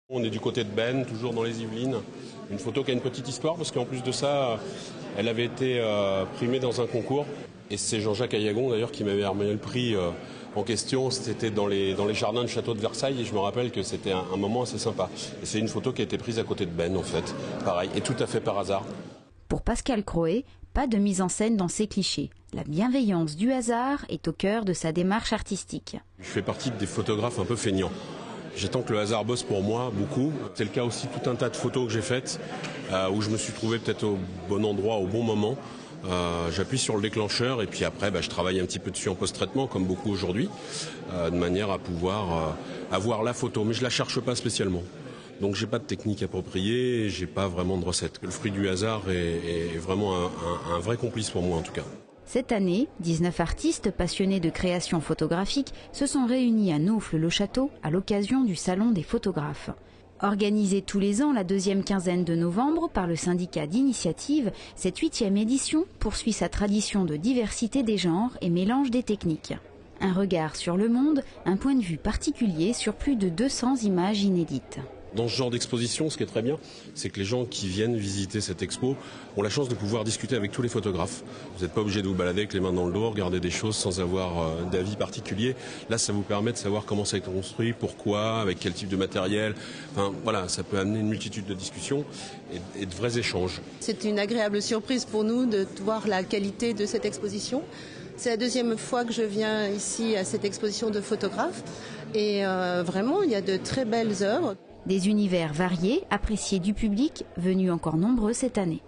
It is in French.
On est du côté de Ben, toujours dans les Yvelines. Une photo qui a une petite histoire parce qu'en plus de ça, elle avait été primée dans un concours. Et c'est Jean-Jacques Ayagon d'ailleurs qui m'avait remis le prix en question. C'était dans les jardins du château de Versailles et je me rappelle que c'était un moment assez sympa. Et c'est une photo qui a été prise à côté de Ben en fait, pareil, et tout à fait par hasard. Pour Pascal Croé, pas de mise en scène dans ces clichés. La bienveillance du hasard est au cœur de sa démarche artistique. Je fais partie des photographes un peu feignants. J'attends que le hasard bosse pour moi, beaucoup. C'est le cas aussi tout un tas de photos que j'ai faites, où je me suis trouvé peut-être au bon endroit, au bon moment. J'appuie sur le déclencheur et puis après je travaille un petit peu dessus en post-traitement, comme beaucoup aujourd'hui, de manière à pouvoir avoir la photo. Mais je ne la cherche pas spécialement. Donc j'ai pas de technique appropriée, et j'ai pas vraiment de recette. Le fruit du hasard est vraiment un vrai complice pour moi en tout cas. Cette année, 19 artistes passionnés de création photographique se sont réunis à Naufle-le-Château à l'occasion du Salon des photographes. Organisée tous les ans la deuxième quinzaine de novembre par le syndicat d'Initiative, cette 8e édition poursuit sa tradition de diversité des genres et mélange des techniques. Un regard sur le monde, un point de vue particulier sur plus de 200 images inédites. Dans ce genre d'exposition, ce qui est très bien, c'est que les gens qui viennent visiter cette expo ont la chance de pouvoir discuter avec tous les photographes. Vous n'êtes pas obligé de vous balader avec les mains dans le dos, regarder des choses sans avoir d'avis particulier. Là, ça vous permet de savoir comment ça a été construit, pourquoi, avec quel type de matériel. Enfin, voilà, ça peut amener une multitude de discussions et de vrais échanges. C'est une agréable surprise pour nous de voir la qualité de cette exposition. C'est la deuxième fois que je viens ici à cette exposition de photographes et vraiment, il y a de très belles œuvres. Des univers variés, appréciés du public, venus encore nombreux cette année.